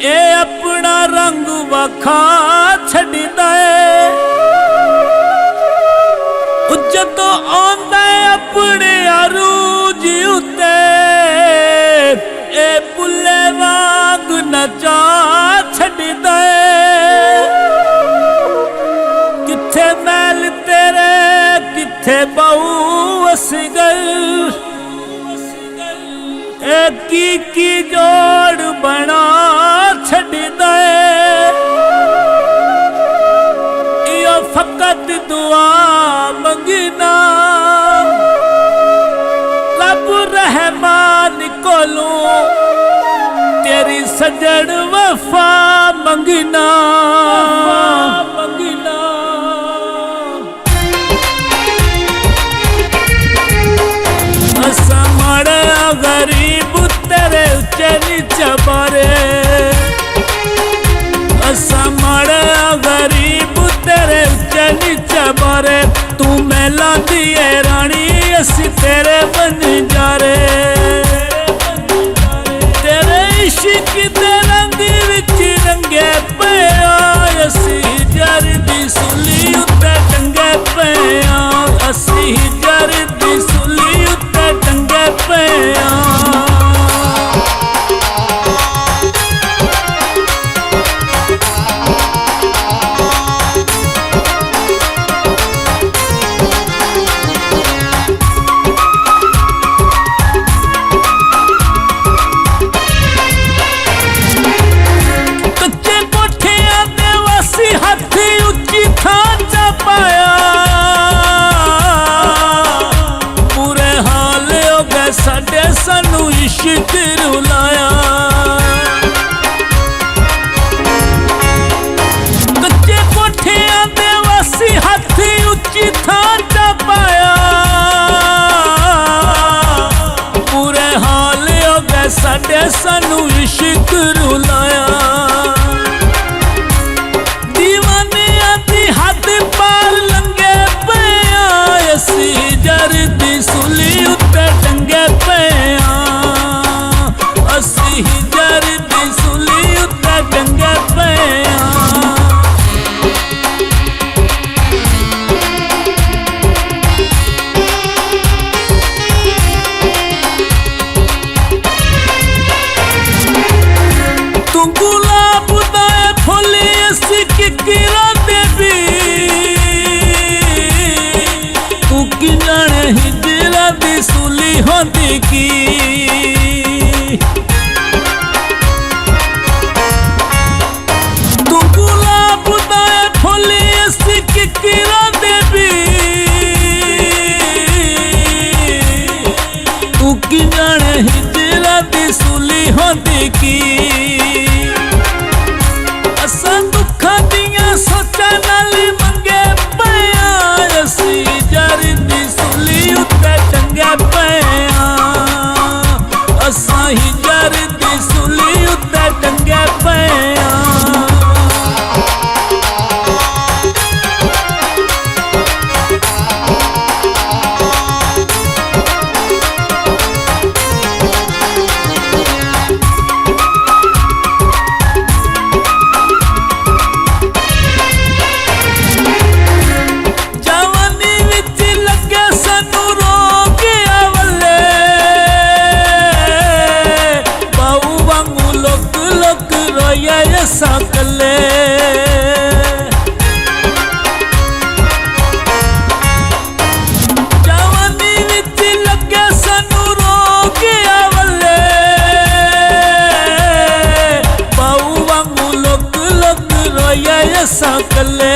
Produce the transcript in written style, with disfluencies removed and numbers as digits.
ए अपना रंग वखा छड़दा है जदों आंदा है अपने अरूज उत्ते ए बुल्ले वांग नचा छड़दा है किथे मैल तेरे किथे बहु असगर की जोड़ बना छड़दा है यो फकत दुआ मंगना लब रहमान कोलों तेरी सजन वफा मंगना मंगना असा माड़ा गरीब तेरे उच्चे नीचे बारे असा माड़ा गरीब तेरे उच्चे नीचे बारे तू मेला दिए रानी असी तेरे बन जा रे तेरे इश्क दे रंग विच रंगे पे असी जर दी सुली उत्ते टंगे पे असी जर दी सुली उत्ते टंगे पे सानू इश्क रुलाया कच्चे कोठियां दे वासी हाथी उच्ची थां चा पाया पूरे हाल हो गए साडे सानू इश्क रुलाया दीवानियां दी हद पार लंघे पिया असी जर दी सुली उत्ते टंगे पे असी जर दी सुली उत्ते टंगे पे तू गुलाब दा फुल असी किकरा दे भी तू कि जाने हिजरा दी सुली होंदी की की जाने हिजरा दी सुली होंदी की असा दुखा दियां सोचा नाल मंगे पिया असी जर दी सुली उत्ते टंगे पिया असा ही जर दी सुली उत्ते टंगे पिया सकले जवानी विच लगे सानू रोग आवले बाऊ वांगू लोक लोक रोया सकले